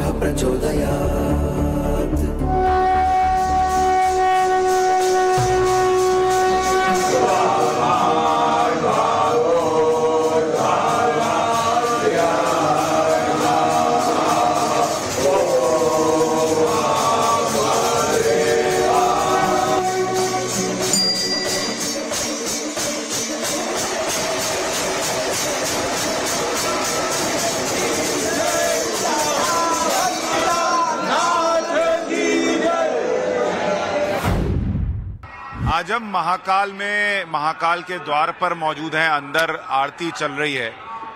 मूढः प्रचोदयात्। आज हम महाकाल के द्वार पर मौजूद हैं। अंदर आरती चल रही है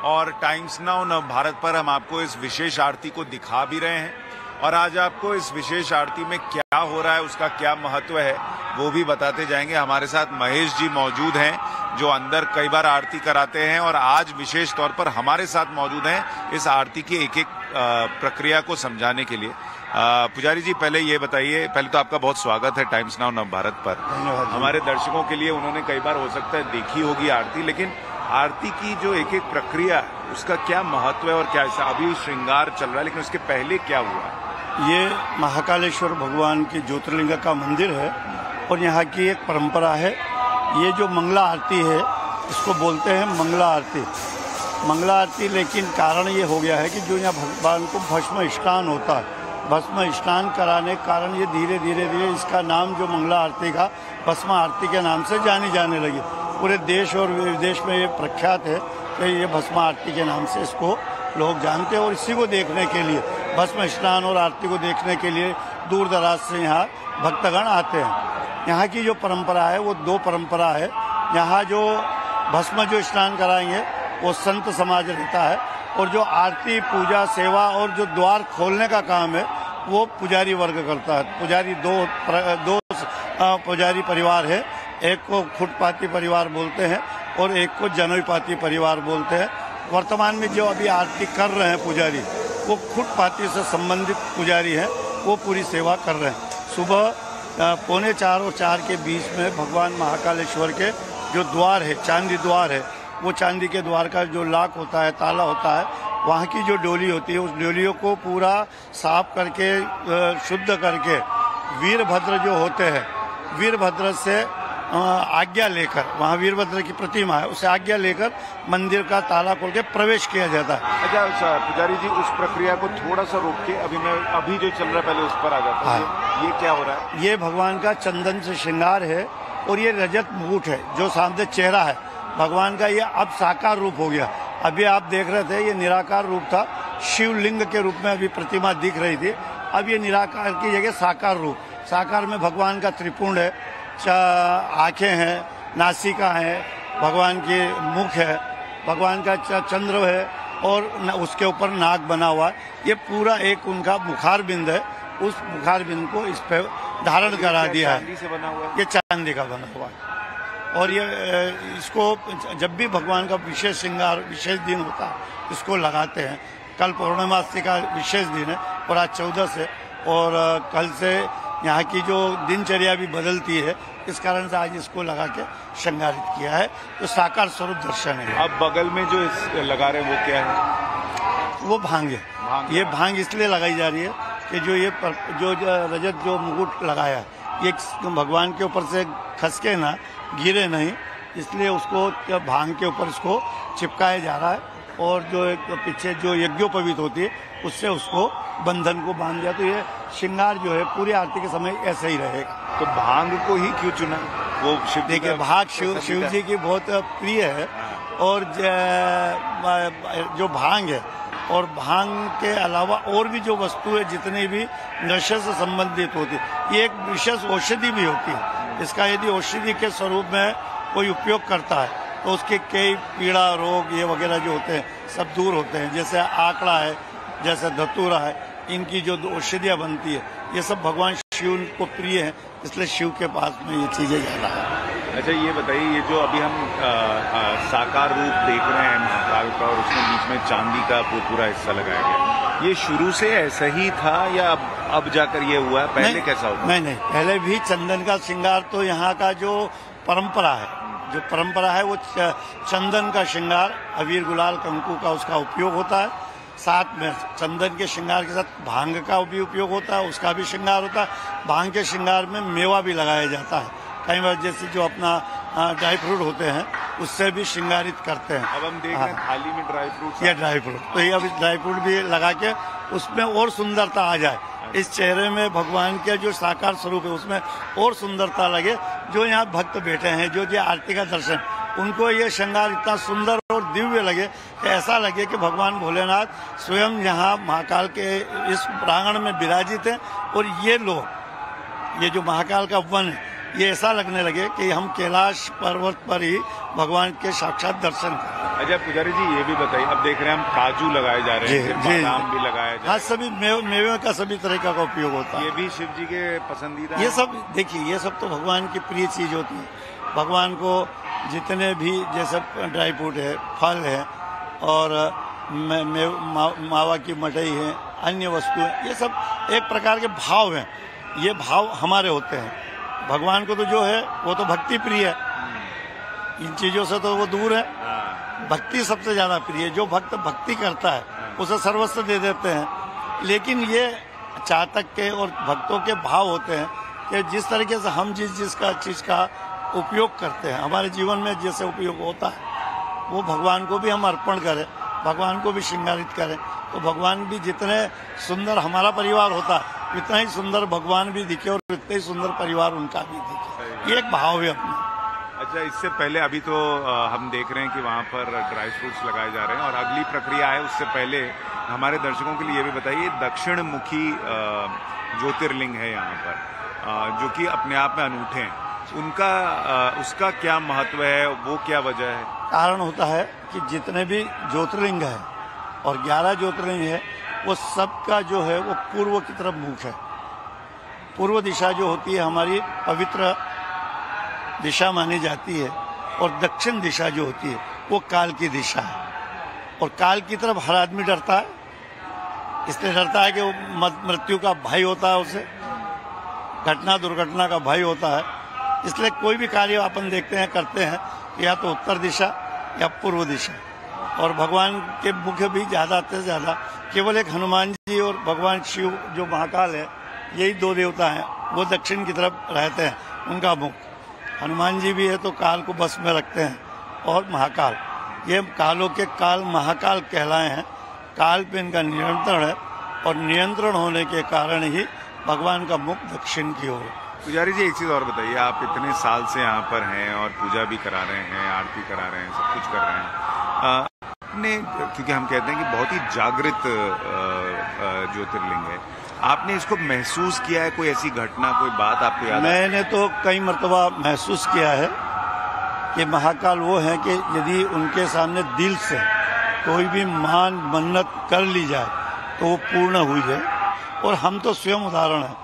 और टाइम्स नाउ नव भारत पर हम आपको इस विशेष आरती को दिखा भी रहे हैं और आज आपको इस विशेष आरती में क्या हो रहा है, उसका क्या महत्व है, वो भी बताते जाएंगे। हमारे साथ महेश जी मौजूद हैं जो अंदर कई बार आरती कराते हैं और आज विशेष तौर पर हमारे साथ मौजूद हैं इस आरती की एक एक प्रक्रिया को समझाने के लिए। पुजारी जी, पहले ये बताइए, पहले तो आपका बहुत स्वागत है टाइम्स नाउ नव भारत पर। हमारे दर्शकों के लिए उन्होंने कई बार हो सकता है देखी होगी आरती, लेकिन आरती की जो एक एक प्रक्रिया उसका क्या महत्व है और क्या अभी श्रृंगार चल रहा है, लेकिन उसके पहले क्या हुआ? ये महाकालेश्वर भगवान के ज्योतिर्लिंग का मंदिर है और यहाँ की एक परंपरा है। ये जो मंगला आरती है इसको बोलते हैं मंगला आरती। मंगला आरती, लेकिन कारण ये हो गया है कि जो यहाँ भगवान को भस्म स्नान होता है, भस्म स्नान कराने के कारण ये धीरे धीरे इसका नाम जो मंगला आरती का भस्म आरती के नाम से जानी जाने लगी। पूरे देश और विदेश में ये प्रख्यात है कि ये भस्म आरती के नाम से इसको लोग जानते हैं और इसी को देखने के लिए, भस्म स्नान और आरती को देखने के लिए दूर दराज से यहाँ भक्तगण आते हैं। यहाँ की जो परंपरा है वो दो परंपरा है। यहाँ जो भस्म जो स्नान कराएंगे वो संत समाज रहता है और जो आरती पूजा सेवा और जो द्वार खोलने का काम है वो पुजारी वर्ग करता है। पुजारी दो पुजारी परिवार है, एक को खुटपाती परिवार बोलते हैं और एक को जनोपाती परिवार बोलते हैं। वर्तमान में जो अभी आरती कर रहे हैं पुजारी वो खुटपाती से संबंधित पुजारी हैं, वो पूरी सेवा कर रहे हैं। सुबह 3:45 और 4 के बीच में भगवान महाकालेश्वर के जो द्वार है, चांदी द्वार है, वो चांदी के द्वार का जो लॉक होता है, ताला होता है, वहाँ की जो डोली होती है उस डोलियों को पूरा साफ करके शुद्ध करके वीरभद्र जो होते हैं, वीरभद्र से आज्ञा लेकर, वहाँ वीरभद्र की प्रतिमा है, उसे आज्ञा लेकर मंदिर का ताला खोल के प्रवेश किया जाता है। अच्छा पुजारी जी, उस प्रक्रिया को थोड़ा सा रोक के अभी जो चल रहा है पहले उस पर आ जाता है। ये क्या हो रहा है? ये भगवान का चंदन से श्रृंगार है और ये रजत मुकुट है जो सामने चेहरा है भगवान का, ये अब साकार रूप हो गया। अभी आप देख रहे थे ये निराकार रूप था, शिवलिंग के रूप में अभी प्रतिमा दिख रही थी। अब ये निराकार की जगह साकार रूप, साकार में भगवान का त्रिपुंड है, आंखें हैं, नासिका है, भगवान के मुख है, भगवान का चंद्र है और उसके ऊपर नाग बना हुआ है। ये पूरा एक उनका मुखार बिंद है, उस मुखार बिंद को इस पे धारण करा दिया है। ये चांदी का बना हुआ है और ये इसको जब भी भगवान का विशेष श्रृंगार विशेष दिन होता है इसको लगाते हैं। कल पौर्णमासी का विशेष दिन है और आज 14 से, और कल से यहाँ की जो दिनचर्या भी बदलती है, इस कारण से आज इसको लगा के श्रृंगारित किया है। तो साकार स्वरूप दर्शन है। अब बगल में जो लगा रहे हैं वो क्या है? वो भांग है। ये भांग इसलिए लगाई जा रही है कि जो ये जो रजत जो मुकुट लगाया ये भगवान के ऊपर से खसके ना गिरे नहीं, इसलिए उसको भांग के ऊपर इसको चिपकाया जा रहा है और जो एक पीछे जो यज्ञोपवीत होती है उससे उसको बंधन को बांध दिया। तो ये श्रृंगार जो है पूरी आरती के समय ऐसे ही रहेगा। तो भांग को ही क्यों चुना? वो शिव, देखिए भांग शिव जी की बहुत प्रिय है और जो भांग है और भांग के अलावा और भी जो वस्तु है जितनी भी नशे से संबंधित होती है, ये एक विशेष औषधि भी होती है। इसका यदि औषधि के स्वरूप में कोई उपयोग करता है तो उसके कई पीड़ा रोग ये वगैरह जो होते हैं सब दूर होते हैं। जैसे आंकड़ा है, जैसे धतूरा है, इनकी जो औषधियाँ बनती है ये सब भगवान शिव को प्रिय है, इसलिए शिव के पास में ये चीजें ज्यादा है। अच्छा ये बताइए, ये जो अभी हम साकार रूप देख रहे हैं महाकाल का और उसमें बीच में चांदी का पूरा हिस्सा लगाया गया, ये शुरू से ऐसा ही था या अब जाकर ये हुआ है? पहले कैसा होता? नहीं, पहले भी चंदन का श्रृंगार, तो यहाँ का जो परंपरा है वो चंदन का श्रृंगार, अबीर गुलाल कंकु का उसका उपयोग होता है साथ में चंदन के श्रृंगार के साथ भांग का भी उपयोग होता है, उसका भी श्रृंगार होता है। भांग के श्रृंगार में मेवा भी लगाया जाता है, कई बार जैसे जो अपना ड्राई फ्रूट होते हैं उससे भी श्रृंगारित करते हैं। अब हम देख रहे हैं थाली में ड्राई फ्रूट, ये ड्राई फ्रूट, तो ये अभी ड्राई फ्रूट भी लगा के उसमें और सुंदरता आ जाए, इस चेहरे में भगवान के जो साकार स्वरूप है उसमें और सुंदरता लगे। जो यहाँ भक्त बैठे हैं, जो आरती का दर्शन, उनको ये श्रृंगार इतना सुंदर और दिव्य लगे कि ऐसा लगे कि भगवान भोलेनाथ स्वयं यहाँ महाकाल के इस प्रांगण में विराजित हैं। और ये लोग, ये जो महाकाल का वन है, ये ऐसा लगने लगे कि हम कैलाश पर्वत पर ही भगवान के साक्षात दर्शन करें। अच्छा पुजारी जी, ये भी बताइए, अब देख रहे हैं हम काजू लगाए जा रहे हैं, बादाम भी लगाया जा रहा है। हाँ, सभी मेवे का सभी तरीका का उपयोग होता है। ये भी शिव जी के पसंदीदा, ये सब देखिए, ये सब तो भगवान की प्रिय चीज होती है। भगवान को जितने भी जैसे ड्राई फ्रूट है, फल है और मावा की मठई है, अन्य वस्तुएं, ये सब एक प्रकार के भाव हैं। ये भाव हमारे होते हैं। भगवान को तो जो है वो तो भक्ति प्रिय है, इन चीजों से तो वो दूर है। भक्ति सबसे ज्यादा प्रिय है। जो भक्त भक्ति करता है उसे सर्वस्व दे देते हैं। लेकिन ये चातक के और भक्तों के भाव होते हैं कि जिस तरीके से हम जिस चीज का उपयोग करते हैं, हमारे जीवन में जैसे उपयोग होता है, वो भगवान को भी हम अर्पण करें, भगवान को भी श्रृंगारित करें। तो भगवान भी जितने सुंदर हमारा परिवार होता है, उतना ही सुंदर भगवान भी दिखे और उतना ही सुंदर परिवार उनका भी दिखे। ये एक भाव है अपना। अच्छा, इससे पहले अभी तो हम देख रहे हैं कि वहाँ पर ड्राई फ्रूट्स लगाए जा रहे हैं और अगली प्रक्रिया है। उससे पहले हमारे दर्शकों के लिए ये भी बताइए, दक्षिण मुखी ज्योतिर्लिंग है यहाँ पर, जो कि अपने आप में अनूठे हैं, उनका उसका क्या महत्व है, वो क्या वजह है? कारण होता है कि जितने भी ज्योतिर्लिंग है और 11 ज्योतिर्लिंग है, वो सबका जो है वो पूर्व की तरफ मुख है। पूर्व दिशा जो होती है हमारी पवित्र दिशा मानी जाती है, और दक्षिण दिशा जो होती है वो काल की दिशा है। और काल की तरफ हर आदमी डरता है, इसलिए डरता है कि वो मृत्यु का भय होता है, उसे घटना दुर्घटना का भय होता है। इसलिए कोई भी कार्य अपन देखते हैं, करते हैं, या तो उत्तर दिशा या पूर्व दिशा। और भगवान के मुख भी ज्यादा से ज्यादा केवल एक हनुमान जी और भगवान शिव जो महाकाल है, यही दो देवता हैं, वो दक्षिण की तरफ रहते हैं, उनका मुख। हनुमान जी भी है तो काल को बस में रखते हैं, और महाकाल, ये कालों के काल महाकाल कहलाए हैं। काल पे इनका नियंत्रण है, और नियंत्रण होने के कारण ही भगवान का मुख दक्षिण की ओर। पुजारी जी, एक चीज और बताइए, आप इतने साल से यहाँ पर हैं और पूजा भी करा रहे हैं, आरती करा रहे हैं, सब कुछ कर रहे हैं, आपने, क्योंकि हम कहते हैं कि बहुत ही जागृत ज्योतिर्लिंग है, आपने इसको महसूस किया है? कोई ऐसी घटना, कोई बात आपको याद है? मैंने तो कई मर्तबा महसूस किया है कि महाकाल वो है कि यदि उनके सामने दिल से कोई भी मान मन्नत कर ली जाए तो वो पूर्ण हुई है। और हम तो स्वयं उदाहरण है।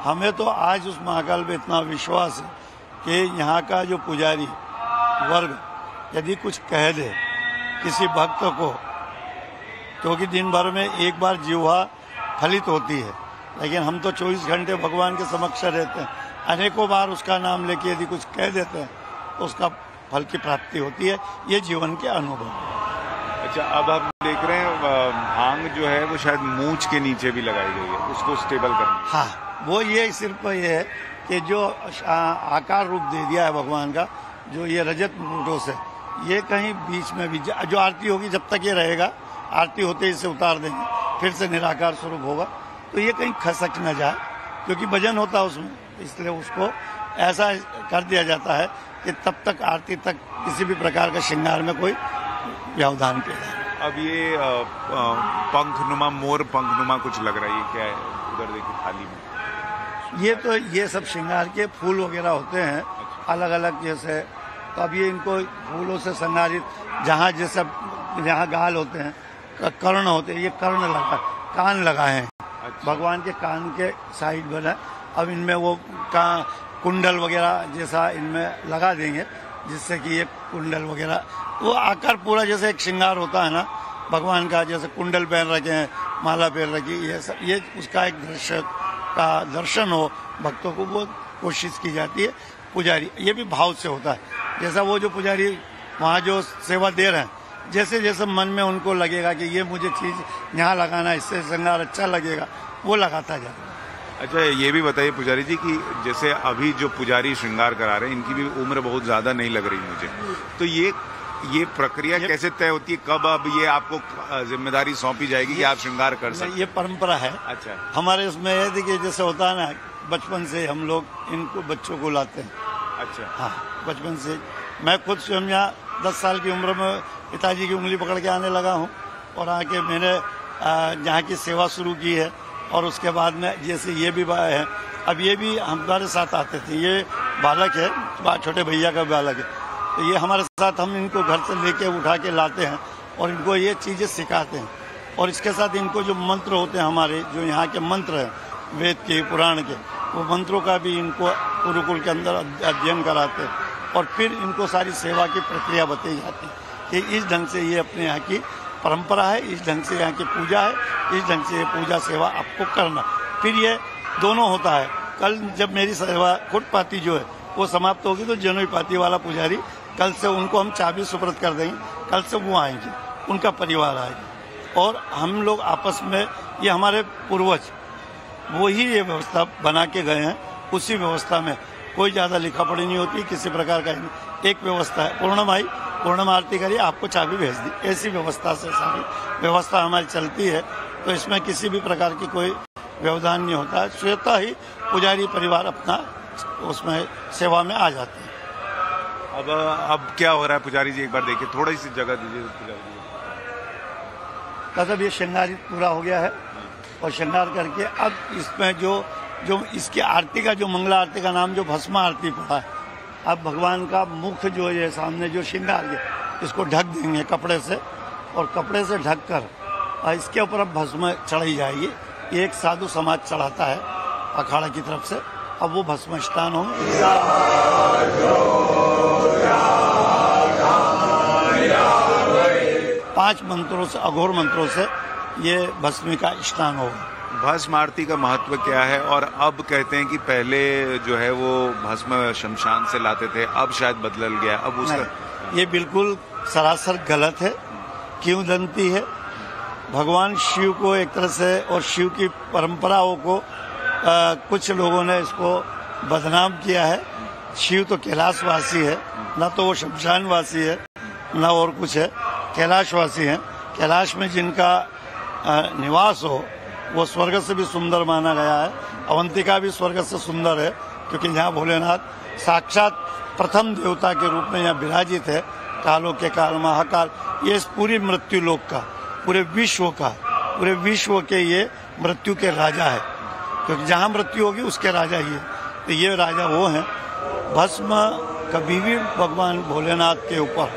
हमें तो आज उस महाकाल पे इतना विश्वास है कि यहाँ का जो पुजारी वर्ग यदि कुछ कह दे किसी भक्त को, क्योंकि दिन भर में एक बार जिह्वा फलित होती है, लेकिन हम तो 24 घंटे भगवान के समक्ष रहते हैं, अनेकों बार उसका नाम लेके यदि कुछ कह देते हैं तो उसका फल की प्राप्ति होती है। ये जीवन के अनुभव है। अच्छा, अब हम देख रहे हैं भांग जो है वो शायद मूंछ के नीचे भी लगाई गई है, उसको स्टेबल करना। हाँ, वो ये सिर्फ ये है कि जो आकार रूप दे दिया है भगवान का, जो ये रजत मुकुटों से, ये कहीं बीच में भी जो आरती होगी, जब तक ये रहेगा, आरती होते ही इसे उतार देंगे, फिर से निराकार स्वरूप होगा, तो ये कहीं खसक न जाए, क्योंकि भजन होता है उसमें, इसलिए उसको ऐसा कर दिया जाता है कि तब तक आरती तक किसी भी प्रकार का श्रृंगार में कोई व्यवधान किया। अब ये पंखनुमा, मोर पंखनुमा कुछ लग रहा है, क्या है? उधर देखिए थाली में, ये तो ये सब श्रृंगार के फूल वगैरह होते हैं अलग अलग, जैसे तो अब ये इनको फूलों से श्रृंगारित, जहाँ जैसे यहाँ गाल होते हैं, कर्ण होते हैं, ये कर्ण लगा, कान लगाए हैं। अच्छा। भगवान के कान के साइड बना, अब इनमें वो कुंडल वगैरह जैसा इनमें लगा देंगे, जिससे कि ये कुंडल वगैरह वो आकार पूरा जैसे एक श्रृंगार होता है ना भगवान का, जैसे कुंडल पहन रखे हैं, माला पहन रखी, ये सब, ये उसका एक दर्शक का दर्शन हो भक्तों को, वो कोशिश की जाती है। पुजारी ये भी भाव से होता है, जैसा वो जो पुजारी वहाँ जो सेवा दे रहे हैं, जैसे जैसे मन में उनको लगेगा कि ये मुझे चीज यहाँ लगाना, इससे श्रृंगार अच्छा लगेगा, वो लगाता जाता। अच्छा, ये भी बताइए पुजारी जी कि जैसे अभी जो पुजारी श्रृंगार करा रहे हैं इनकी भी उम्र बहुत ज्यादा नहीं लग रही मुझे, तो ये प्रक्रिया कैसे तय होती है? कब अब ये आपको जिम्मेदारी सौंपी जाएगी कि आप श्रृंगार कर सकते? ये परंपरा है। अच्छा, हमारे इसमें ये देखिए जैसे होता है ना, बचपन से हम लोग इनको बच्चों को लाते हैं। अच्छा, हाँ, बचपन से मैं खुद स्वयं यहाँ 10 साल की उम्र में पिताजी की उंगली पकड़ के आने लगा हूँ और आके मैंने यहाँ की सेवा शुरू की है। और उसके बाद में जैसे ये भी है, अब ये भी हमारे साथ आते थे। ये बालक है, छोटे भैया का बालक है, तो ये हमारे साथ, हम इनको घर से लेके उठा के लाते हैं और इनको ये चीज़ें सिखाते हैं। और इसके साथ इनको जो मंत्र होते हैं हमारे, जो यहाँ के मंत्र हैं वेद के, पुराण के, वो मंत्रों का भी इनको गुरुकुल के अंदर अध्ययन कराते हैं और फिर इनको सारी सेवा की प्रक्रिया बताई जाती है कि इस ढंग से ये अपने यहाँ की परंपरा है, इस ढंग से यहाँ की पूजा है, इस ढंग से ये पूजा सेवा आपको करना। फिर ये दोनों होता है। कल जब मेरी सेवा खुद पाती जो है वो समाप्त होगी तो जनोई पाती वाला पुजारी, कल से उनको हम चाबी सुपुर्द कर देंगे। कल से वो आएंगे, उनका परिवार आएगा और हम लोग आपस में, ये हमारे पूर्वज वो ही ये व्यवस्था बना के गए हैं। उसी व्यवस्था में कोई ज्यादा लिखा पढ़ी नहीं होती, किसी प्रकार का नहीं। एक व्यवस्था है, पूर्णम आरती करिए, आपको चाबी भेज दी, ऐसी व्यवस्था से सारी व्यवस्था हमारी चलती है। तो इसमें किसी भी प्रकार की कोई व्यवधान नहीं होता है। स्वतः ही पुजारी परिवार अपना उसमें सेवा में आ जाते हैं। अब क्या हो रहा है पुजारी जी, एक बार देखिए, थोड़ी सी जगह दीजिए पुजारी जी। मतलब ये श्रृंगार पूरा हो गया है और श्रृंगार करके अब इसमें जो इसकी आरती का, जो मंगला आरती का नाम जो भस्म आरती पड़ा है, अब भगवान का मुख जो है सामने जो श्रृंगार है, इसको ढक देंगे कपड़े से और कपड़े से ढक कर इसके ऊपर अब भस्म चढ़ाई जाएगी। एक साधु समाज चढ़ाता है अखाड़ा की तरफ से। अब वो भस्म स्नान होंगे। 5 मंत्रों से, अघोर मंत्रों से ये भस्म का स्नान होगा। भस्म आरती का महत्व क्या है? और अब कहते हैं कि पहले जो है वो भस्म शमशान से लाते थे, अब शायद बदल गया, अब उसका, ये बिल्कुल सरासर गलत है। क्यों दंती है? भगवान शिव को एक तरह से और शिव की परंपराओं को कुछ लोगों ने इसको बदनाम किया है। शिव तो कैलाशवासी है, न तो वो शमशानवासी है न और कुछ है, कैलाशवासी है। कैलाश में जिनका निवास हो वो स्वर्ग से भी सुंदर माना गया है। अवंतिका भी स्वर्ग से सुंदर है क्योंकि यहाँ भोलेनाथ साक्षात प्रथम देवता के रूप में यहाँ विराजित है। कालों के काल, महाकाल, ये इस पूरी मृत्यु लोक का, पूरे विश्व के ये मृत्यु के राजा है, क्योंकि जहाँ मृत्यु होगी उसके राजा ही है। तो ये राजा वो हैं। भस्म कभी भी भगवान भोलेनाथ के ऊपर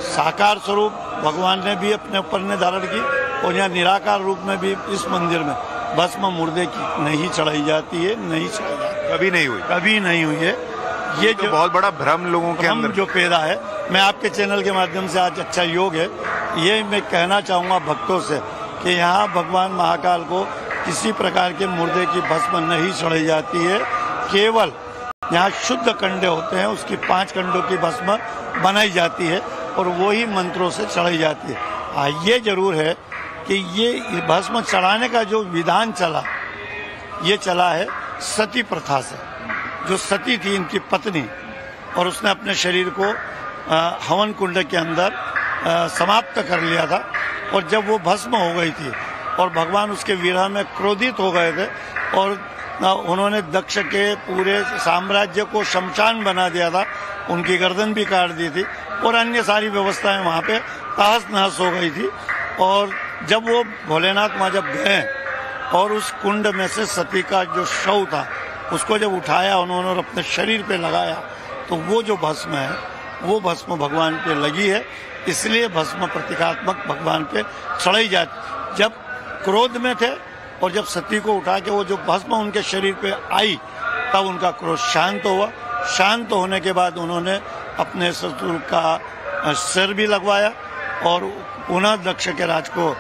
साकार स्वरूप भगवान ने भी अपने ऊपर ने धारण की और यहाँ निराकार रूप में भी इस मंदिर में भस्म मुर्दे की नहीं चढ़ाई जाती है, नहीं चढ़ाई जाती, कभी नहीं हुई है। ये तो बहुत बड़ा भ्रम लोगों के अंदर जो पैदा है, मैं आपके चैनल के माध्यम से, आज अच्छा योग है, ये मैं कहना चाहूँगा भक्तों से कि यहाँ भगवान महाकाल को किसी प्रकार के मुर्दे की भस्म नहीं चढ़ाई जाती है। केवल यहाँ शुद्ध कंडे होते हैं, उसकी 5 कंडों की भस्म बनाई जाती है और वही मंत्रों से चढ़ाई जाती है। ये जरूर है कि ये भस्म चढ़ाने का जो विधान चला, ये चला है सती प्रथा से। जो सती थी इनकी पत्नी, और उसने अपने शरीर को हवन कुंड के अंदर समाप्त कर लिया था। और जब वो भस्म हो गई थी और भगवान उसके विरह में क्रोधित हो गए थे और उन्होंने दक्ष के पूरे साम्राज्य को शमशान बना दिया था, उनकी गर्दन भी काट दी थी और अन्य सारी व्यवस्थाएं वहाँ पे तहस नहस हो गई थी। और जब वो भोलेनाथ वहाँ जब गए और उस कुंड में से सती का जो शव था उसको जब उठाया उन्होंने और अपने शरीर पे लगाया, तो वो जो भस्म है वो भस्म भगवान पे लगी है। इसलिए भस्म प्रतीकात्मक भगवान पे चढ़ाई जाती। जब क्रोध में थे और जब सती को उठा के वो जो भस्म उनके शरीर पे आई, तब उनका क्रोध शांत हुआ। शांत होने के बाद उन्होंने अपने शत्रु का सिर भी लगवाया और पुनः दक्ष के राज को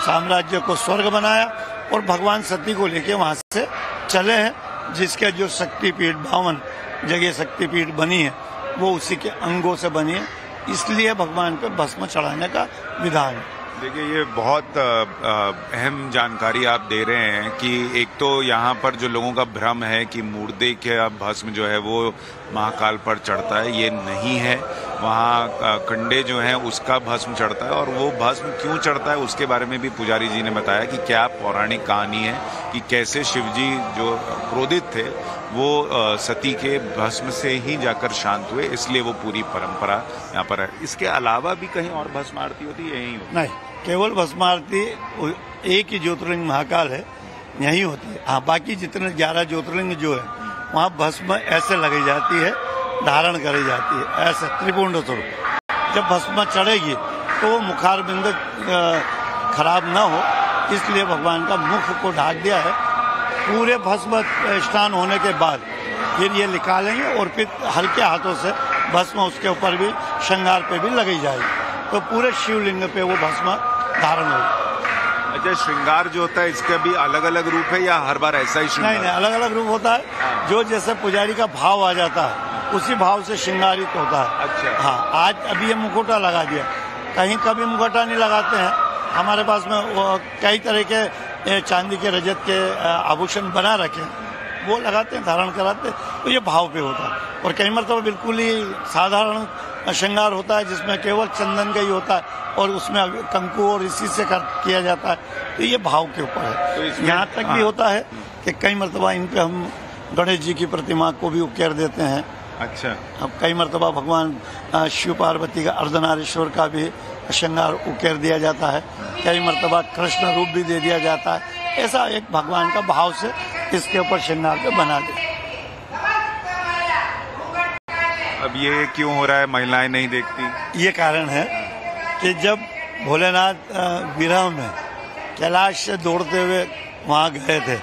साम्राज्य को स्वर्ग बनाया और भगवान सती को लेके वहां से चले हैं। जिसके जो शक्तिपीठ 52 जगह शक्तिपीठ बनी है वो उसी के अंगों से बनी है। इसलिए भगवान पे भस्म चढ़ाने का विधान है। देखिए, ये बहुत अहम जानकारी आप दे रहे हैं कि एक तो यहाँ पर जो लोगों का भ्रम है कि मुर्दे के भस्म जो है वो महाकाल पर चढ़ता है, ये नहीं है। वहाँ कंडे जो हैं उसका भस्म चढ़ता है, और वो भस्म क्यों चढ़ता है उसके बारे में भी पुजारी जी ने बताया कि क्या पौराणिक कहानी है कि कैसे शिवजी जो क्रोधित थे वो सती के भस्म से ही जाकर शांत हुए, इसलिए वो पूरी परंपरा यहाँ पर है। इसके अलावा भी कहीं और भस्म आरती होती है? यहीं होती? नहीं, केवल भस्म आरती एक ही ज्योतिर्लिंग महाकाल है, यही होती है। हाँ, बाकी जितने 11 ज्योतिर्लिंग जो है वहाँ भस्म ऐसे लगाई जाती है, धारण करी जाती है ऐसे त्रिपुंड स्वरूप। जब भस्म चढ़ेगी तो वो मुखारबिंद खराब न हो, इसलिए भगवान का मुख को ढाक दिया है। पूरे भस्म स्नान होने के बाद फिर ये निकालेंगे और फिर हल्के हाथों से भस्म उसके ऊपर भी श्रृंगार पे भी लगाई जाएगी, तो पूरे शिवलिंग पे वो भस्म धारण होगी। अच्छा, श्रृंगार जो होता है इसका भी अलग अलग रूप है या हर बार ऐसा ही श्रृंगार? नहीं, अलग अलग रूप होता है। जो जैसे पुजारी का भाव आ जाता है उसी भाव से श्रृंगारित होता है। अच्छा। हाँ, आज अभी ये मुखौटा लगा दिया, कहीं कभी मुखौटा नहीं लगाते हैं। हमारे पास में कई तरह के चांदी के रजत के आभूषण बना रखे हैं, वो लगाते हैं, धारण कराते हैं, तो ये भाव पे होता है। और कई मरतबा बिल्कुल ही साधारण श्रृंगार होता है जिसमें केवल चंदन का ही होता है और उसमें कंकु और इसी से किया जाता है, तो ये भाव के ऊपर है। तो यहाँ तक भी होता है कि कई मरतबा इन पे हम गणेश जी की प्रतिमा को भी उकेर देते हैं। अच्छा। अब कई मरतबा भगवान शिव पार्वती का अर्धनारीश्वर का भी श्रृंगार उकेर दिया जाता है, कई मरतबा कृष्ण रूप भी दे दिया जाता है। ऐसा एक भगवान का भाव से इसके ऊपर श्रृंगार पे बना दे। अब ये क्यों हो रहा है, महिलाएं नहीं देखती? ये कारण है कि जब भोलेनाथ विरह में कैलाश से दौड़ते हुए वहाँ गए थे,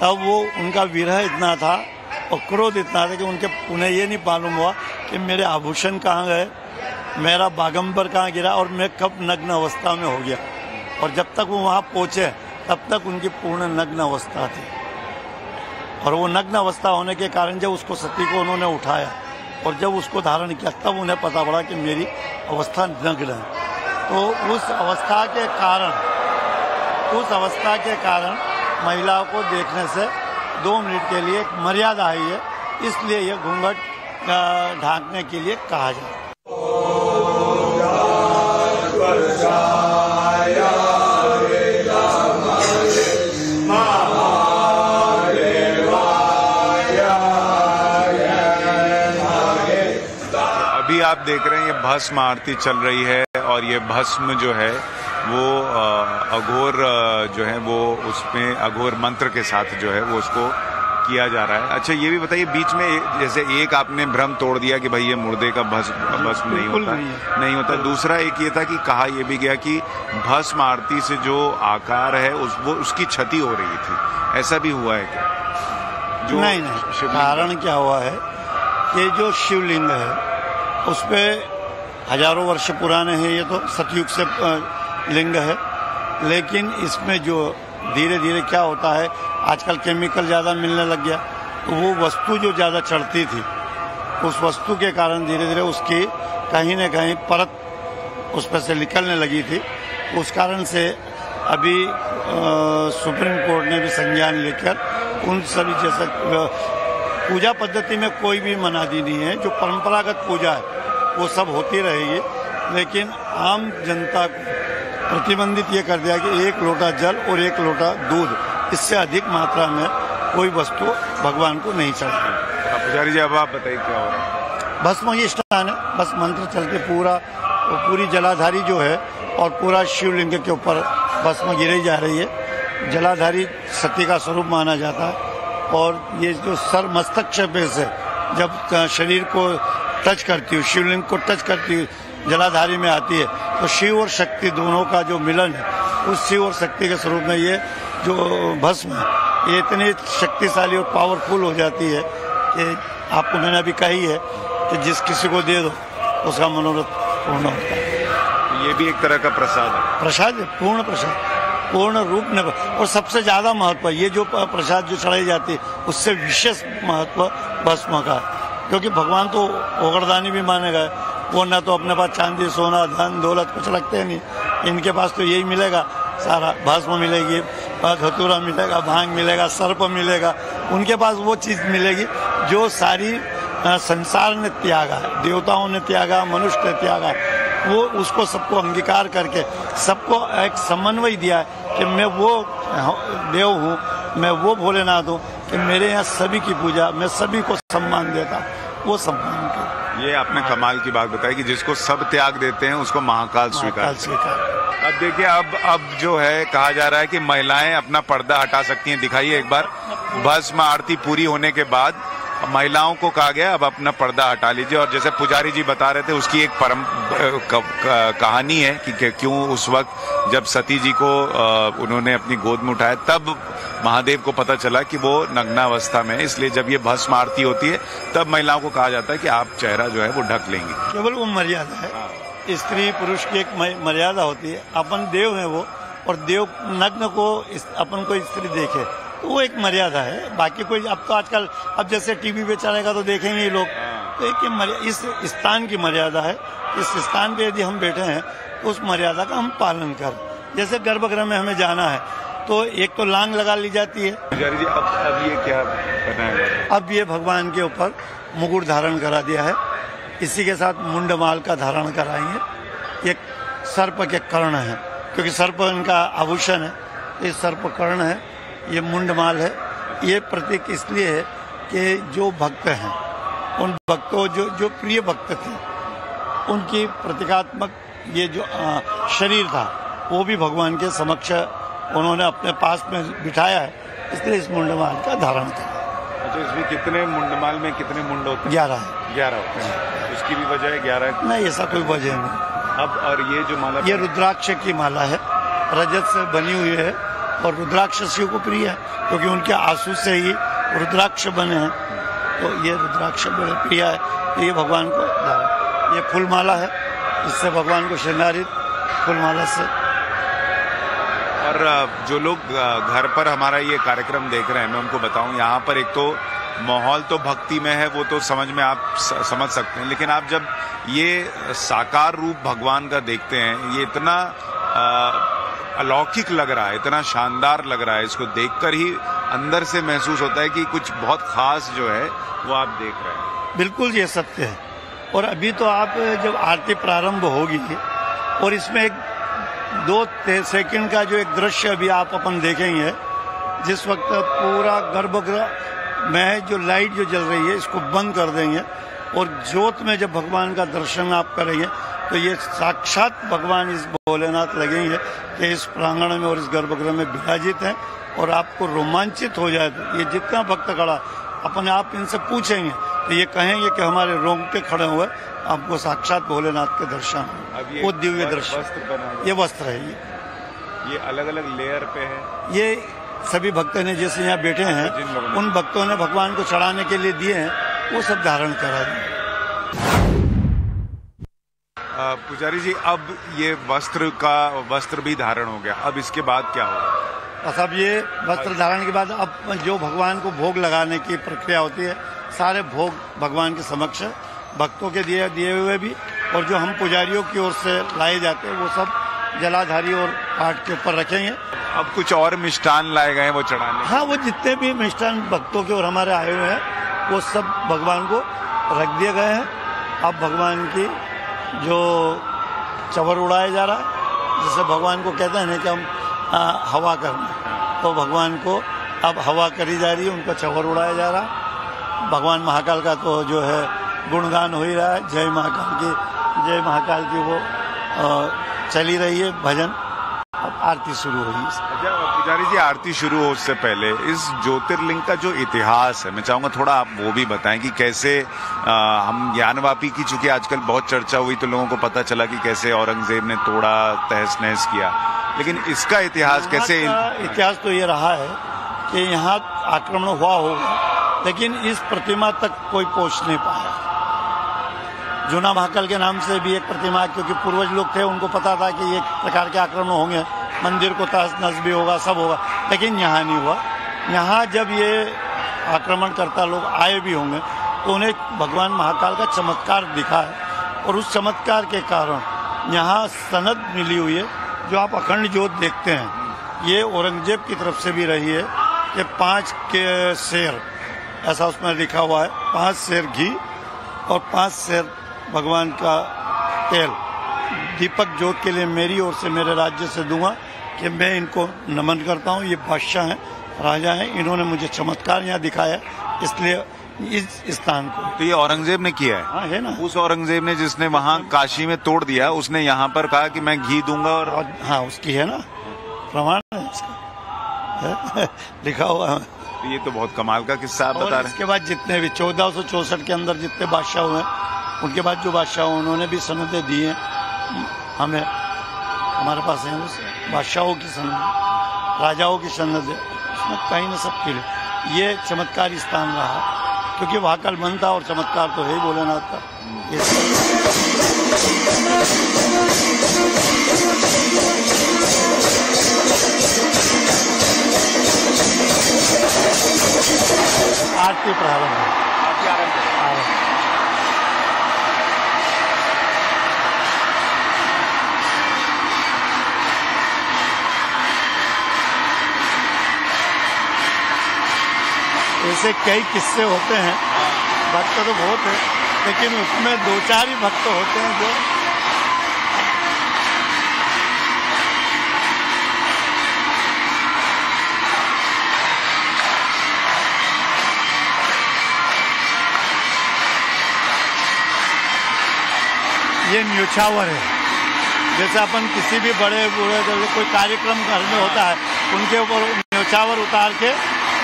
तब वो उनका विरह इतना था और क्रोध इतना था कि उन्हें ये नहीं मालूम हुआ कि मेरे आभूषण कहाँ गए, मेरा बागंबर कहाँ गिरा और मैं कब नग्न अवस्था में हो गया। और जब तक वो वहाँ पहुँचे तब तक उनकी पूर्ण नग्न अवस्था थी, और वो नग्न अवस्था होने के कारण जब उसको सती को उन्होंने उठाया और जब उसको धारण किया तब उन्हें पता पड़ा कि मेरी अवस्था नग्न है। तो उस अवस्था के कारण महिलाओं को देखने से 2 मिनट के लिए एक मर्यादा आई है, इसलिए ये घूंघट ढांकने के लिए कहा जाए। अभी आप देख रहे हैं ये भस्म आरती चल रही है, और ये भस्म जो है वो अघोर जो है वो उसमें अघोर मंत्र के साथ जो है वो उसको किया जा रहा है। अच्छा, ये भी बताइए, बीच में जैसे एक आपने भ्रम तोड़ दिया कि भाई ये मुर्दे का भस्म नहीं होता। दूसरा एक ये था कि कहा ये भी गया कि भस्म आरती से जो आकार है वो उसकी क्षति हो रही थी, ऐसा भी हुआ है क्या? जो नहीं, कारण क्या हुआ है कि जो शिवलिंग है उस पे हजारों वर्ष पुराने हैं, ये तो सतयुग से लिंग है, लेकिन इसमें जो धीरे धीरे क्या होता है, आजकल केमिकल ज़्यादा मिलने लग गया, तो वो वस्तु जो ज़्यादा चढ़ती थी उस वस्तु के कारण धीरे धीरे उसकी कहीं न कहीं परत उस पर से निकलने लगी थी। उस कारण से अभी सुप्रीम कोर्ट ने भी संज्ञान लेकर उन सभी जैसे पूजा पद्धति में कोई भी मनाही नहीं है, जो परंपरागत पूजा है वो सब होती रहेगी, लेकिन आम जनता को प्रतिबंधित ये कर दिया कि 1 लोटा जल और 1 लोटा दूध, इससे अधिक मात्रा में कोई वस्तु भगवान को नहीं चढ़ती। पुजारी जी, अब आप बताइए क्या हो रहा है? भस्म ये स्नान है, बस मंत्र चल के पूरी जलाधारी जो है और पूरा शिवलिंग के ऊपर भस्म गिरी जा रही है। जलाधारी सती का स्वरूप माना जाता है, और ये जो सर मस्तक से जब शरीर को टच करती है, शिवलिंग को टच करती है, जलाधारी में आती है, तो शिव और शक्ति दोनों का जो मिलन है, उस शिव और शक्ति के स्वरूप में ये जो भस्म है ये इतनी शक्तिशाली और पावरफुल हो जाती है कि आपको मैंने अभी कही है कि जिस किसी को दे दो उसका मनोरथ पूर्ण होता है। ये भी एक तरह का प्रसाद है? प्रसाद है, पूर्ण प्रसाद, पूर्ण रूप में। और सबसे ज्यादा महत्व ये जो प्रसाद जो चढ़ाई जाती है उससे विशेष महत्व भस्म का, क्योंकि भगवान तो ओगरदानी भी माने गए, वो ना तो अपने पास चांदी सोना धन दौलत कुछ रखते नहीं, इनके पास तो यही मिलेगा सारा, भस्म मिलेगी, धतूरा मिलेगा, भांग मिलेगा, सर्प मिलेगा, उनके पास वो चीज मिलेगी जो सारी संसार ने त्यागा है, देवताओं ने त्यागा, मनुष्य ने त्यागा, वो उसको सबको अंगीकार करके सबको एक समन्वय दिया है कि मैं वो देव हूँ, मैं वो भोलेनाथ हूँ कि मेरे यहाँ सभी की पूजा, मैं सभी को सम्मान देता, वो सम्मान का। ये आपने कमाल की बात बताई कि जिसको सब त्याग देते हैं उसको महाकाल स्वीकार। अब देखिए अब जो है कहा जा रहा है कि महिलाएं अपना पर्दा हटा सकती हैं। दिखाइए एक बार, भस्म आरती पूरी होने के बाद महिलाओं को कहा गया अब अपना पर्दा हटा लीजिए। और जैसे पुजारी जी बता रहे थे उसकी एक कहानी है कि क्यों उस वक्त जब सती जी को उन्होंने अपनी गोद में उठाया तब महादेव को पता चला कि वो नग्नावस्था में है, इसलिए जब ये भस्म आरती होती है तब महिलाओं को कहा जाता है कि आप चेहरा जो है वो ढक लेंगे। केवल वो मर्यादा है, स्त्री पुरुष की एक मर्यादा होती है। अपन देव है वो, और देव नग्न को अपन को स्त्री देखे तो वो एक मर्यादा है। बाकी कोई अब तो आजकल अब जैसे टीवी पे चलेगा तो देखेंगे ही लोग, तो एक इस स्थान की मर्यादा है। इस स्थान पे यदि हम बैठे हैं तो उस मर्यादा का हम पालन करें। जैसे गर्भगृह में हमें जाना है तो एक तो लांग लगा ली जाती है। पुजारी जी अब ये क्या बनाया? अब ये भगवान के ऊपर मुकुट धारण करा दिया है, इसी के साथ मुंडमाल का धारण कराएंगे। एक सर्प के कर्ण है, क्योंकि सर्प इनका आभूषण है, ये सर्प कर्ण है, ये मुंडमाल है। ये प्रतीक इसलिए है कि जो भक्त हैं उन भक्तों जो प्रिय भक्त थे उनकी प्रतीकात्मक ये जो शरीर था वो भी भगवान के समक्ष उन्होंने अपने पास में बिठाया है, इसलिए इस मुंडमाल का धारण किया। अच्छा, इसमें कितने मुंडमाल में कितने मुंड होते हैं? 11 है। 11 होते हैं। उसकी भी वजह है 11? नहीं, ऐसा कोई वजह नहीं। अब और ये जो माला, ये रुद्राक्ष की माला है, रजत से बनी हुई है, और रुद्राक्ष शिव को प्रिय है क्योंकि उनके आंसू से ही रुद्राक्ष बने हैं, तो ये रुद्राक्ष बड़े प्रिय है। तो ये भगवान को ये फूल माला है, इससे भगवान को श्रृंगारित फूल माला से। और जो लोग घर पर हमारा ये कार्यक्रम देख रहे हैं, मैं उनको बताऊं यहाँ पर एक तो माहौल तो भक्ति में है, वो तो समझ में आप समझ सकते हैं, लेकिन आप जब ये साकार रूप भगवान का देखते हैं, ये इतना अलौकिक लग रहा है, इतना शानदार लग रहा है, इसको देखकर ही अंदर से महसूस होता है कि कुछ बहुत खास जो है वो आप देख रहे हैं। बिल्कुल ये सत्य है। और अभी तो आप जब आरती प्रारंभ होगी और इसमें एक 2 सेकंड का जो एक दृश्य अभी आप अपन देखेंगे, जिस वक्त पूरा गर्भगृह में जो लाइट जो जल रही है इसको बंद कर देंगे और ज्योत में जब भगवान का दर्शन आप करेंगे तो ये साक्षात भगवान इस भोलेनाथ लगेंगे कि इस प्रांगण में और इस गर्भगृह में विराजित हैं, और आपको रोमांचित हो जाए। ये जितना भक्त खड़ा अपने आप इनसे पूछेंगे तो ये कहेंगे कि हमारे रोंगटे खड़े हुए, आपको साक्षात भोलेनाथ के दर्शन, वो दिव्य दर्शन। ये वस्त्र है, ये अलग अलग लेयर पे है। ये सभी भक्त ने जैसे यहाँ बैठे हैं उन भक्तों ने भगवान को चढ़ाने के लिए दिए हैं, वो सब धारण करा दिए। पुजारी जी, अब ये वस्त्र भी धारण हो गया, अब इसके बाद क्या होगा? बस अब ये वस्त्र धारण के बाद अब जो भगवान को भोग लगाने की प्रक्रिया होती है, सारे भोग भगवान के समक्ष भक्तों के दिए हुए भी, और जो हम पुजारियों की ओर से लाए जाते हैं वो सब जलाधारी और पाठ के ऊपर रखेंगे। अब कुछ और मिष्ठान लाए गए वो चढ़ाने? हाँ, वो जितने भी मिष्ठान भक्तों के और हमारे आए हुए हैं वो सब भगवान को रख दिए गए हैं। अब भगवान की जो चवर उड़ाया जा रहा है, जिसे भगवान को कहते हैं ना कि हम हवा करना, तो भगवान को अब हवा करी जा रही है, उनको चवर उड़ाया जा रहा है। भगवान महाकाल का तो जो है गुणगान हो ही रहा है, जय महाकाल की वो चली रही है भजन। अब आरती शुरू हुई। अच्छा पुजारी जी, आरती शुरू हो उससे पहले इस ज्योतिर्लिंग का जो इतिहास है, मैं चाहूंगा थोड़ा आप वो भी बताएं कि कैसे हम ज्ञानवापी की, चूंकि आजकल बहुत चर्चा हुई तो लोगों को पता चला कि कैसे औरंगजेब ने तोड़ा, तहस नहस किया, लेकिन इसका इतिहास कैसे? इतिहास तो ये रहा है कि यहाँ आक्रमण हुआ होगा, लेकिन इस प्रतिमा तक कोई पहुंच नहीं पाया। जूना महाकाल के नाम से भी एक प्रतिमा, क्योंकि पूर्वज लोग थे उनको पता था कि ये प्रकार के आक्रमण होंगे, मंदिर को तहस नहस भी होगा, सब होगा, लेकिन यहाँ नहीं हुआ। यहाँ जब ये आक्रमणकर्ता लोग आए भी होंगे तो उन्हें भगवान महाकाल का चमत्कार दिखा है, और उस चमत्कार के कारण यहाँ सनद मिली हुई है। जो आप अखंड ज्योत देखते हैं ये औरंगजेब की तरफ से भी रही है कि 5 के सेर, ऐसा उसमें लिखा हुआ है, 5 सेर घी और 5 सेर भगवान का तेल दीपक ज्योत के लिए मेरी ओर से मेरे राज्य से दूंगा कि मैं इनको नमन करता हूँ। ये बादशाह हैं, राजा हैं, इन्होंने मुझे चमत्कार यहाँ दिखाया, इसलिए इस स्थान को। तो ये औरंगजेब ने किया है? हाँ, है ना। उस औरंगजेब ने जिसने वहाँ काशी में तोड़ दिया, उसने यहाँ पर कहा कि मैं घी दूंगा और हाँ, उसकी है ना, प्रमाण है इसका लिखा हुआ है। तो ये तो बहुत कमाल का किस्सा आप बता रहे हैं। इसके बाद जितने भी 1464 के अंदर जितने बादशाह हुए, उनके बाद जो बादशाह हुए उन्होंने भी सनदें दी हैं हमें, हमारे पास है बादशाहों की सनद, राजाओं की सनद है, उसमें कहीं न सब के ये चमत्कारी स्थान रहा, क्योंकि वहाँ कल बंद था और चमत्कार तो है ही भोलेनाथ का। आरती प्रारंभ है। ऐसे कई किस्से होते हैं, भक्त तो बहुत है, लेकिन उसमें 2-4 ही भक्त होते हैं जो ये न्योछावर है। जैसे अपन किसी भी बड़े बूढ़े कोई कार्यक्रम घर में होता है, उनके ऊपर न्योछावर उतार के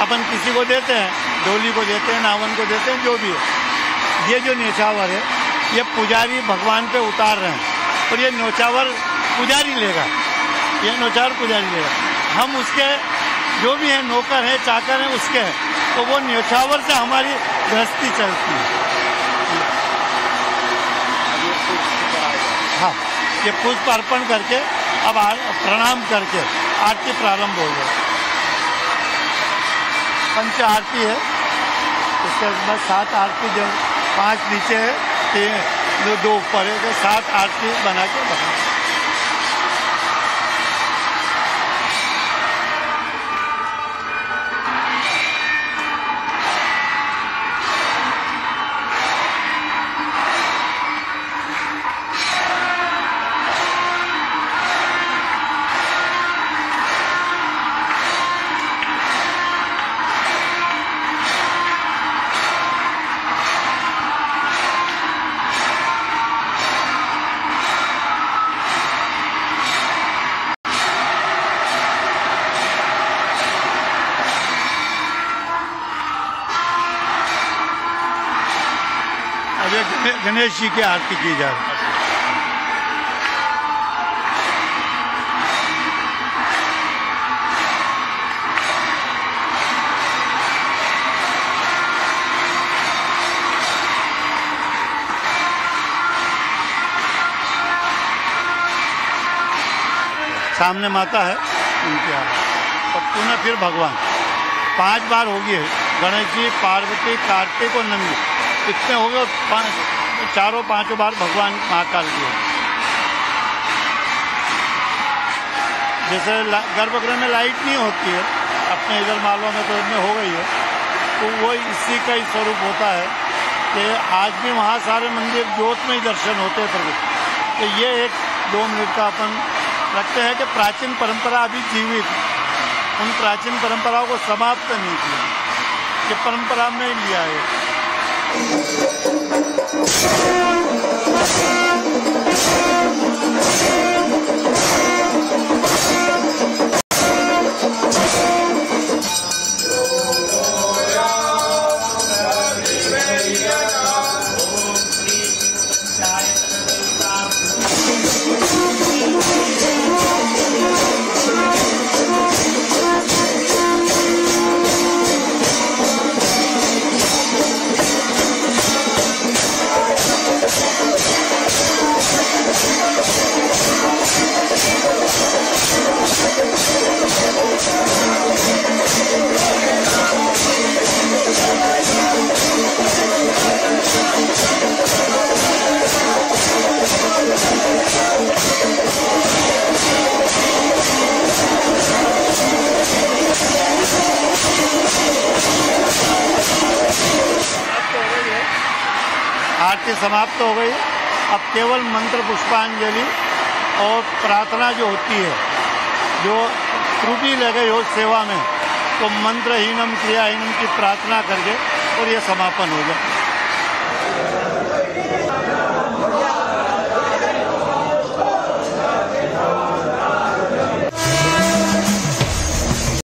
अपन किसी को देते हैं, डोली को देते हैं, नावन को देते हैं, जो भी है। ये जो न्योछावर है ये पुजारी भगवान पे उतार रहे हैं और ये न्योछावर पुजारी लेगा, ये न्योछावर पुजारी लेगा। हम उसके जो भी हैं, नौकर हैं, चाकर हैं, उसके हैं, तो वो न्योछावर से हमारी गृहस्थी चलती है। हाँ, ये पुष्प अर्पण करके अब प्रणाम करके आरती प्रारंभ हो गई। पंच आरती है, उसके बाद 7 आरती, जो 5 नीचे है, 2 ऊपर है, तो 7 आरती बना के बना। गणेश जी की आरती की जा रही है। सामने माता है उनकी आरती, और पुनः फिर भगवान 5 बार होगी। गणेश जी, पार्वती, कार्तिक और नंदी, इतने हो गए। 4-5 बार भगवान महाकाल की। जैसे गर्भगृह में लाइट नहीं होती है, अपने इधर मालवा में तो इनमें हो गई है, तो वो इसी का ही स्वरूप होता है कि आज भी वहाँ सारे मंदिर ज्योत में ही दर्शन होते हैं प्रभु। तो ये 1-2 मिनट का अपन रखते हैं कि प्राचीन परंपरा अभी जीवित, उन प्राचीन परंपराओं को समाप्त नहीं किया, ये परंपरा में ही लिया है। आरती समाप्त हो गई। अब केवल मंत्र पुष्पांजलि और प्रार्थना जो होती है, जो त्रुटि लग गई हो सेवा में, तो मंत्रहीनम क्रियाहीनम की प्रार्थना करके और ये समापन हो जाए।